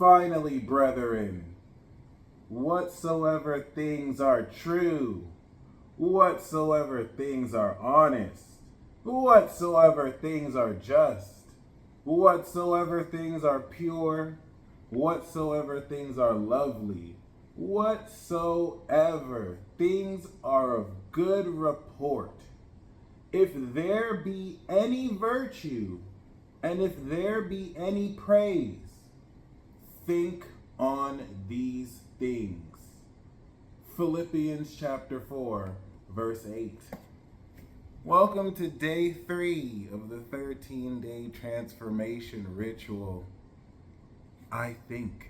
Finally, brethren, whatsoever things are true, whatsoever things are honest, whatsoever things are just, whatsoever things are pure, whatsoever things are lovely, whatsoever things are of good report, if there be any virtue, and if there be any praise, think on these things. Philippians chapter 4, verse 8. Welcome to day 3 of the 13-day transformation ritual. I think.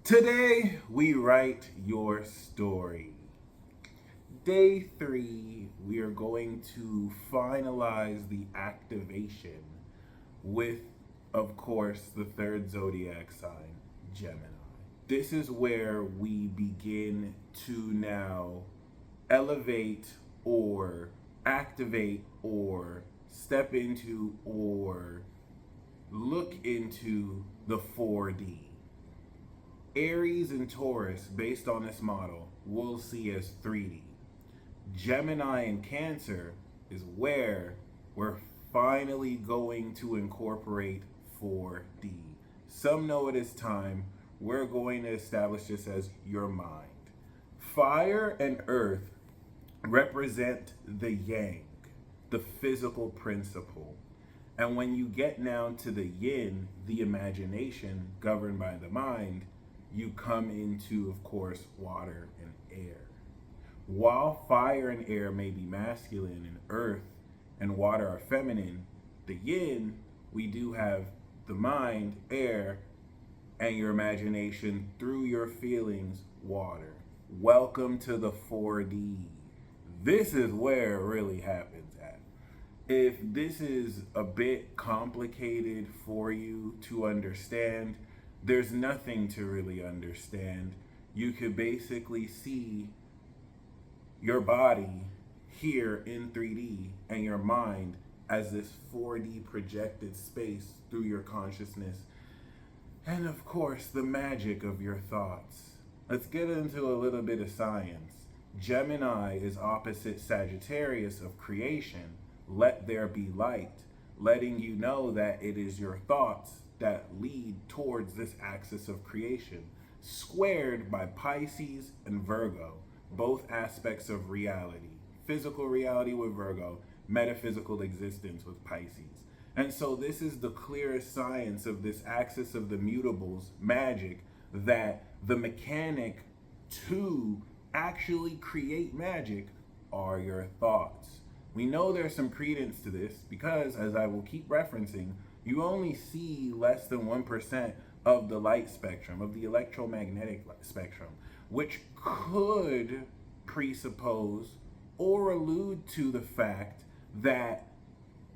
Today, we write your story. Day 3, we are going to finalize the activation with, of course, the third zodiac sign, Gemini. This is where we begin to now elevate or activate or step into or look into the 4D. Aries and Taurus, based on this model, we'll see as 3D. Gemini and Cancer is where we're finally going to incorporate 4D. Some know it as time. We're going to establish this as your mind. Fire and earth represent the yang, the physical principle. And when you get now to the yin, the imagination governed by the mind, you come into, of course, water and air. While fire and air may be masculine and earth and water are feminine, the yin, we do have the mind, air, and your imagination through your feelings, water. Welcome to the 4D. This is where it really happens at. If this is a bit complicated for you to understand, there's nothing to really understand. You could basically see your body here in 3D and your mind as this 4D projected space through your consciousness. And of course, the magic of your thoughts. Let's get into a little bit of science. Gemini is opposite Sagittarius of creation. Let there be light, letting you know that it is your thoughts that lead towards this axis of creation, squared by Pisces and Virgo, both aspects of reality. Physical reality with Virgo, metaphysical existence with Pisces. And so this is the clearest science of this axis of the mutables, magic, that the mechanic to actually create magic are your thoughts. We know there's some credence to this because, as I will keep referencing, you only see less than 1% of the light spectrum, of the electromagnetic spectrum, which could presuppose or allude to the fact that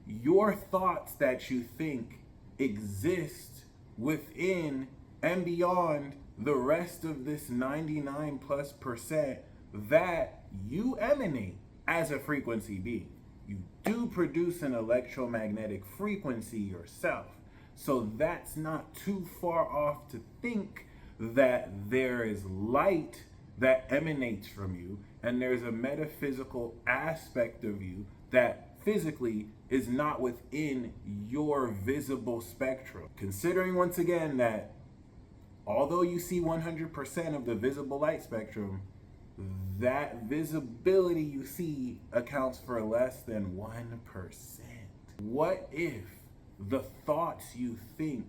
your thoughts that you think exist within and beyond the rest of this 99+% that you emanate as a frequency being. You do produce an electromagnetic frequency yourself. So that's not too far off to think that there is light that emanates from you, and there's a metaphysical aspect of you that physically is not within your visible spectrum. Considering once again that although you see 100% of the visible light spectrum, that visibility you see accounts for less than 1%. What if the thoughts you think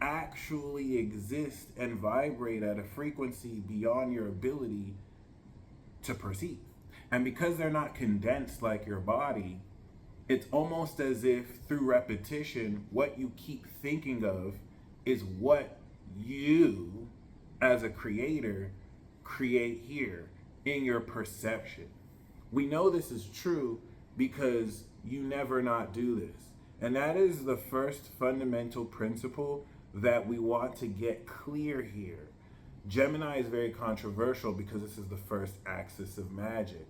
actually exist and vibrate at a frequency beyond your ability to perceive? And because they're not condensed like your body, it's almost as if through repetition, what you keep thinking of is what you, as a creator, create here in your perception. We know this is true because you never not do this. And that is the first fundamental principle that we want to get clear here. Gemini is very controversial because this is the first axis of magic.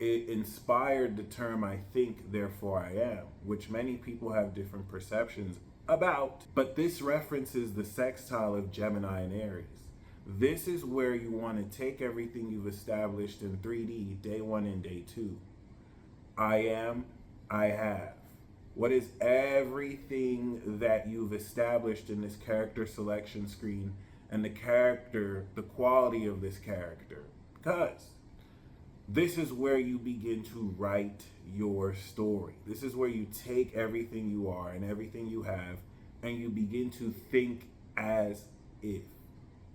It inspired the term I think, therefore I am, which many people have different perceptions about. But this references the sextile of Gemini and Aries. This is where you want to take everything you've established in 3D, day 1 and day 2. I am, I have. What is everything that you've established in this character selection screen and the character, the quality of this character? Because this is where you begin to write your story. This is where you take everything you are and everything you have and you begin to think as if.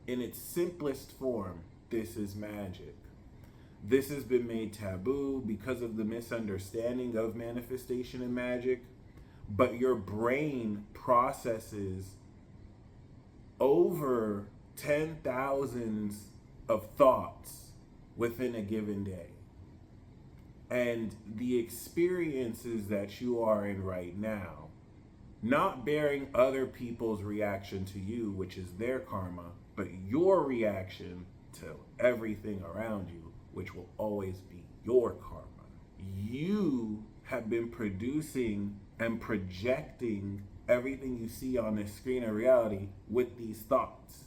In its simplest form, this is magic. This has been made taboo because of the misunderstanding of manifestation and magic, but your brain processes over 10,000 of thoughts within a given day. And the experiences that you are in right now, not bearing other people's reaction to you, which is their karma, but your reaction to everything around you, which will always be your karma. You have been producing and projecting everything you see on this screen of reality with these thoughts.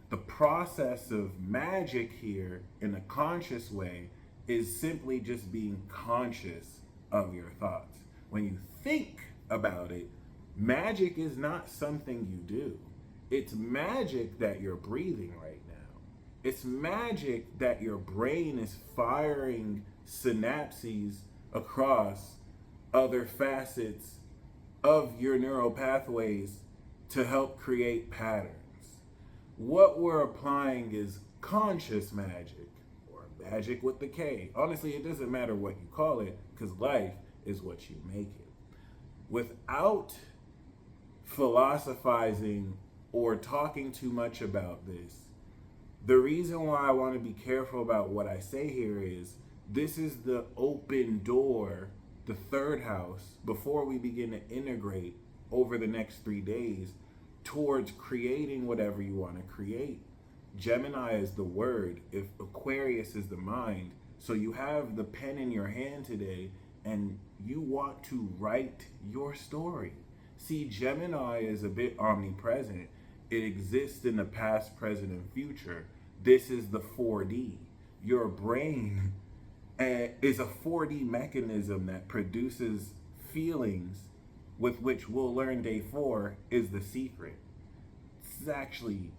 The process of magic here in a conscious way is simply just being conscious of your thoughts. When you think about it, magic is not something you do. It's magic that you're breathing right now. It's magic that your brain is firing synapses across other facets of your neural pathways to help create patterns. What we're applying is conscious magic, or magic with the K. Honestly, it doesn't matter what you call it, because life is what you make it. Without philosophizing or talking too much about this, the reason why I want to be careful about what I say here is this is the open door, the third house, before we begin to integrate over the next 3 days towards creating whatever you want to create. Gemini is the word, if Aquarius is the mind. So you have the pen in your hand today and you want to write your story. See, Gemini is a bit omnipresent. It exists in the past, present, and future. This is the 4D. Your brain is a 4D mechanism that produces feelings, with which we'll learn day 4 is the secret. It's actually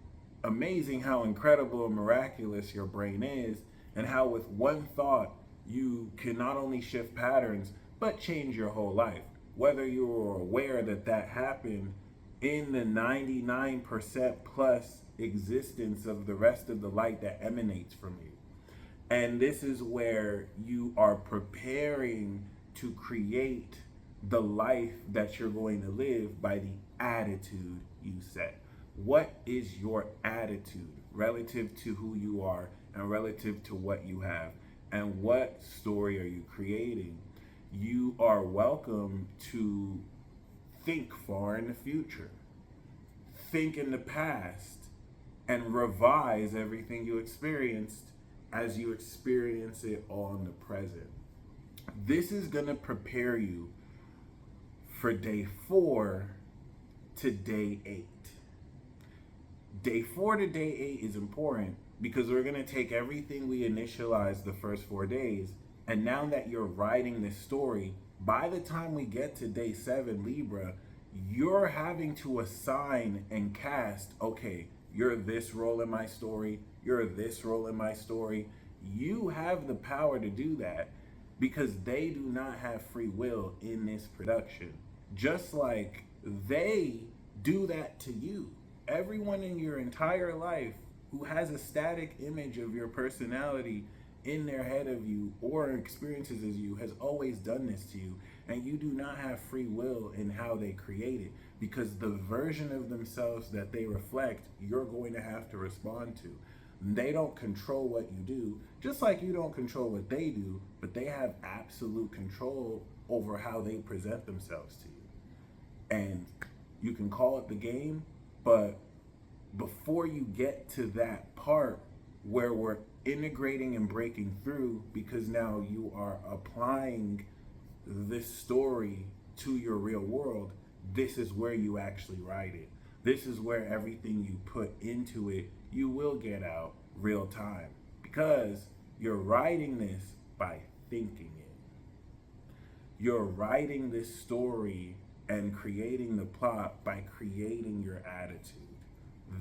amazing how incredible and miraculous your brain is, and how with one thought you can not only shift patterns but change your whole life. Whether you're aware that that happened in the 99% plus existence of the rest of the light that emanates from you. And this is where you are preparing to create the life that you're going to live by the attitude you set. What is your attitude relative to who you are and relative to what you have? And what story are you creating? You are welcome to think far in the future. Think in the past and revise everything you experienced as you experience it all in the present. This is going to prepare you for day 4 to day 8. Day 4 to day 8 is important because we're going to take everything we initialized the first 4 days, and now that you're writing this story, by the time we get to day 7, Libra, you're having to assign and cast, okay, you're this role in my story, you're this role in my story. You have the power to do that because they do not have free will in this production. Just like they do that to you. Everyone in your entire life who has a static image of your personality in their head of you or experiences as you has always done this to you, and you do not have free will in how they create it, because the version of themselves that they reflect, you're going to have to respond to. They don't control what you do, just like you don't control what they do, but they have absolute control over how they present themselves to you. And you can call it the game, but before you get to that part where we're integrating and breaking through, because now you are applying this story to your real world, this is where you actually write it. This is where everything you put into it, you will get out real time, because you're writing this by thinking it. You're writing this story and creating the plot by creating your attitude.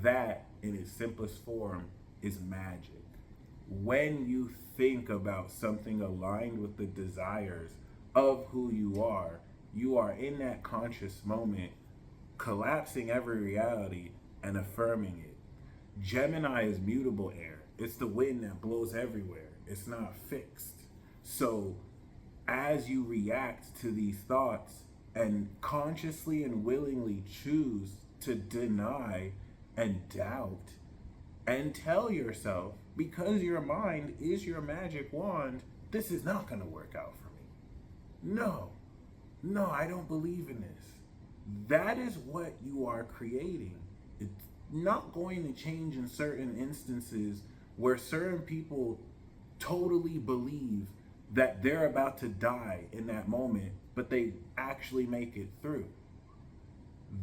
That, in its simplest form, is magic. When you think about something aligned with the desires of who you are in that conscious moment collapsing every reality and affirming it. Gemini is mutable air. It's the wind that blows everywhere. It's not fixed. So as you react to these thoughts and consciously and willingly choose to deny and doubt and tell yourself, because your mind is your magic wand, this is not going to work out for me. No, I don't believe in this. That is what you are creating. It's not going to change in certain instances where certain people totally believe that they're about to die in that moment, but they actually make it through.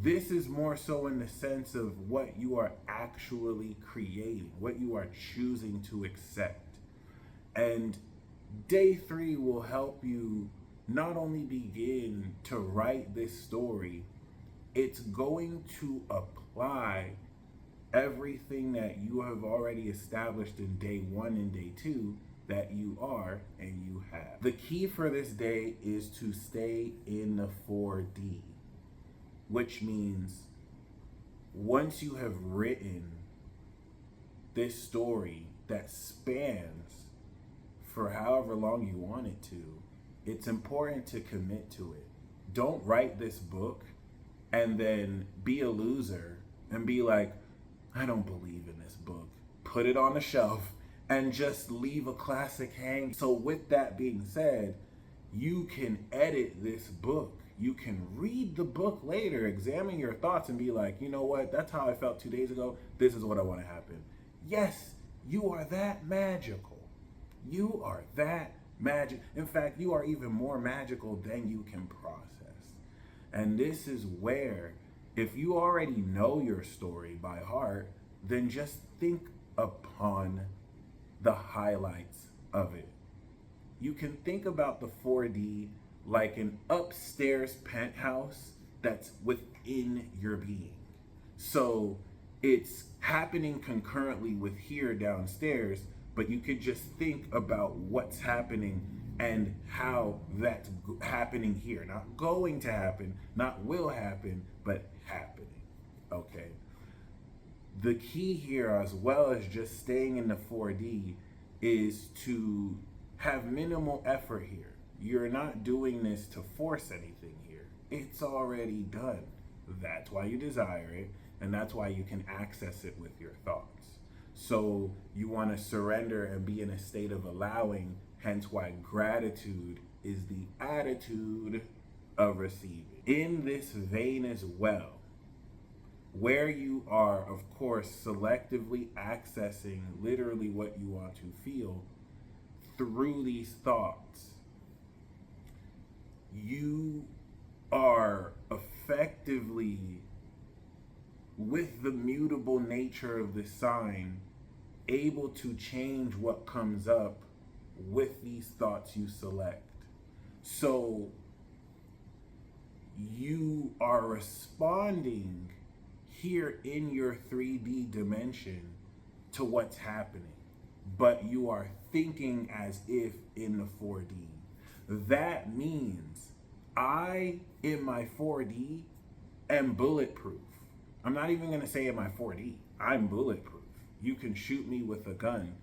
This is more so in the sense of what you are actually creating, what you are choosing to accept. And day 3 will help you not only begin to write this story, it's going to apply everything that you have already established in day 1 and day 2 that you are and you have. The key for this day is to stay in the 4D, which means once you have written this story that spans for however long you want it to, it's important to commit to it. Don't write this book and then be a loser and be like, I don't believe in this book. Put it on the shelf and just leave a classic hang. So with that being said, you can edit this book. You can read the book later, examine your thoughts and be like, you know what? That's how I felt 2 days ago. This is what I want to happen. Yes, you are that magical. You are that magic. In fact, you are even more magical than you can process. And this is where, if you already know your story by heart, then just think upon the highlights of it. You can think about the 4D like an upstairs penthouse that's within your being. So it's happening concurrently with here downstairs, but you could just think about what's happening and how that's happening here. Not going to happen, not will happen, but happening. Okay. The key here, as well as just staying in the 4D, is to have minimal effort here. You're not doing this to force anything here. It's already done. That's why you desire it, and that's why you can access it with your thoughts. So you want to surrender and be in a state of allowing, hence why gratitude is the attitude of receiving. In this vein as well, where you are, of course, selectively accessing literally what you want to feel through these thoughts, you are effectively, with the mutable nature of the sign, able to change what comes up with these thoughts you select. So you are responding here in your 3D dimension to what's happening, but you are thinking as if in the 4D. That means I, in my 4D, am bulletproof. I'm not even gonna say in my 4D, I'm bulletproof. You can shoot me with a gun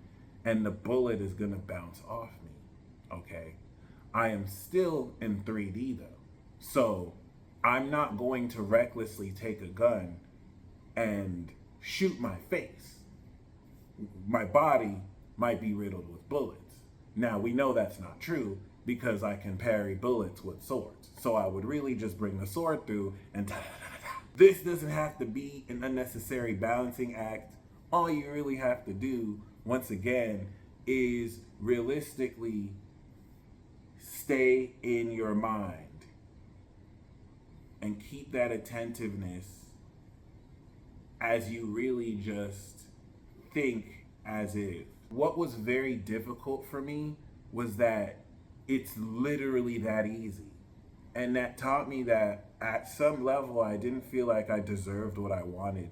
and the bullet is gonna bounce off me, okay? I am still in 3D though. So I'm not going to recklessly take a gun and shoot my face. my body might be riddled with bullets. Now we know that's not true because I can parry bullets with swords. So I would really just bring the sword through and this doesn't have to be an unnecessary balancing act. All you really have to do, once again, is realistically stay in your mind and keep that attentiveness as you really just think as if. What was very difficult for me was that it's literally that easy. And that taught me that at some level I didn't feel like I deserved what I wanted,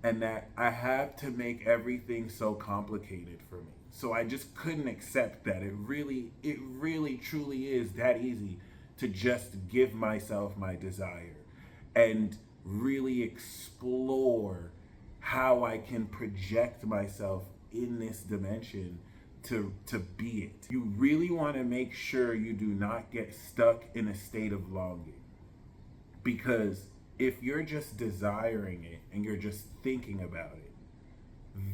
and that I have to make everything so complicated for me. So I just couldn't accept that it really truly is that easy to just give myself my desire and really explore how I can project myself in this dimension to be it. You really want to make sure you do not get stuck in a state of longing. Because if you're just desiring it and you're just thinking about it,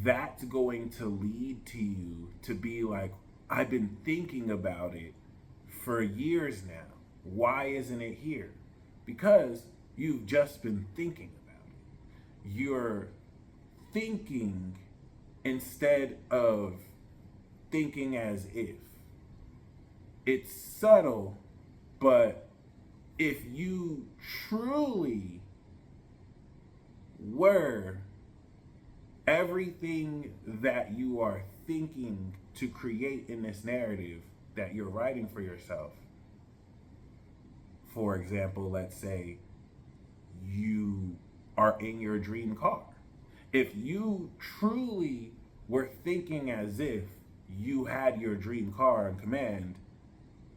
that's going to lead to you to be like, I've been thinking about it for years now. Why isn't it here? Because you've just been thinking about it. You're thinking instead of thinking as if. It's subtle, but if you truly were everything that you are thinking to create in this narrative that you're writing for yourself, for example, let's say you are in your dream car. If you truly were thinking as if you had your dream car on command,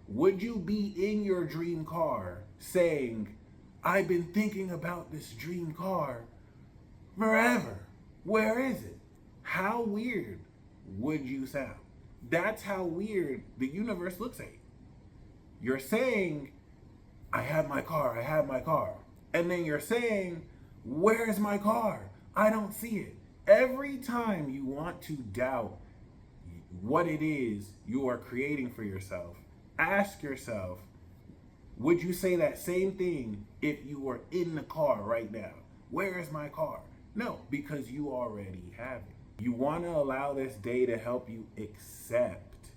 would you be in your dream car saying, I've been thinking about this dream car forever? Where is it? How weird would you sound? That's how weird the universe looks at you. You're saying, I have my car, I have my car. And then you're saying, where's my car? I don't see it. Every time you want to doubt what it is you are creating for yourself, ask yourself, would you say that same thing if you were in the car right now? Where is my car? No, because you already have it. You want to allow this day to help you accept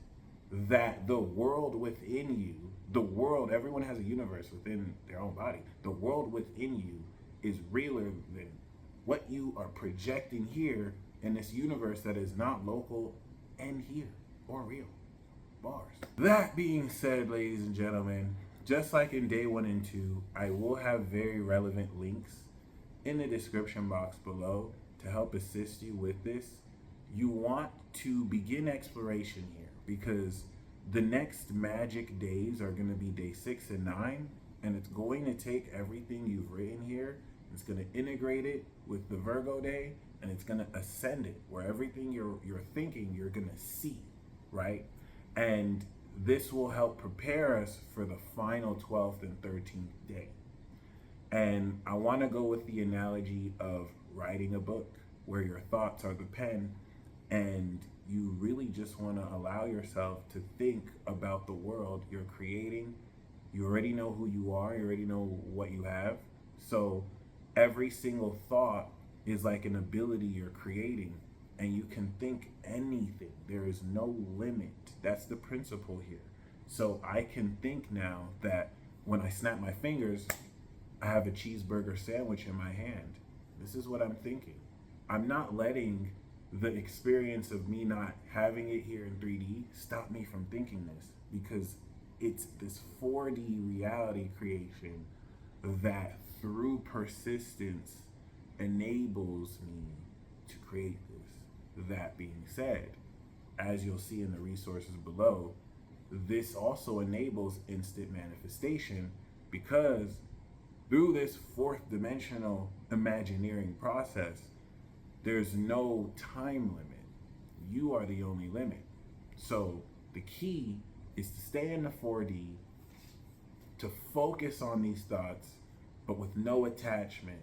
that the world within you, the world, everyone has a universe within their own body. The world within you is realer than what you are projecting here in this universe that is not local and here or real. Bars. That being said, ladies and gentlemen, just like in day 1 and 2, I will have very relevant links in the description box below to help assist you with this. You want to begin exploration here because the next magic days are going to be day 6 and 9, and it's going to take everything you've written here, it's going to integrate it with the Virgo day, and it's going to ascend it where everything you're thinking you're going to see, right? And this will help prepare us for the final 12th and 13th day. And I want to go with the analogy of writing a book where your thoughts are the pen and you really just want to allow yourself to think about the world you're creating. You already know who you are, you already know what you have. So every single thought is like an ability you're creating, and you can think anything. There is no limit. That's the principle here. So I can think now that when I snap my fingers, I have a cheeseburger sandwich in my hand. This is what I'm thinking. I'm not letting the experience of me not having it here in 3D stop me from thinking this, because it's this 4D reality creation that through persistence enables me to create this. That being said, as you'll see in the resources below, this also enables instant manifestation because through this 4th dimensional imagineering process, there's no time limit. You are the only limit. So the key is to stay in the 4D, to focus on these thoughts, but with no attachment,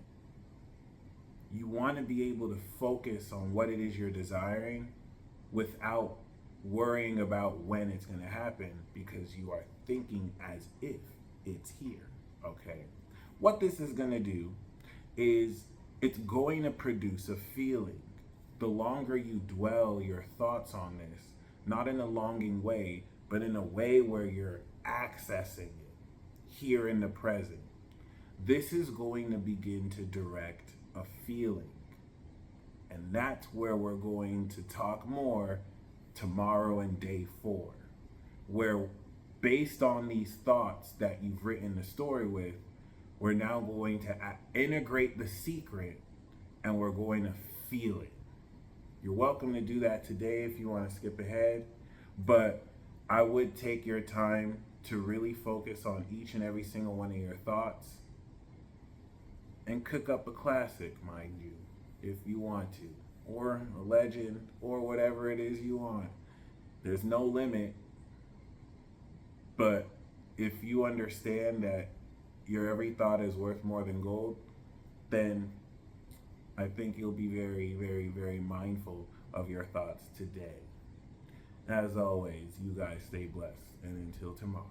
You want to be able to focus on what it is you're desiring without worrying about when it's going to happen, because you are thinking as if it's here. Okay. What this is going to do is it's going to produce a feeling. The longer you dwell your thoughts on this, not in a longing way, but in a way where you're accessing it here in the present, this is going to begin to direct a feeling. And that's where we're going to talk more tomorrow and day 4, where based on these thoughts that you've written the story with, we're now going to integrate the secret and we're going to feel it. You're welcome to do that today if you want to skip ahead, but I would take your time to really focus on each and every single one of your thoughts and cook up a classic, mind you, if you want to, or a legend, or whatever it is you want. There's no limit, but if you understand that your every thought is worth more than gold, then I think you'll be very, very, very mindful of your thoughts today. As always, you guys stay blessed, and until tomorrow.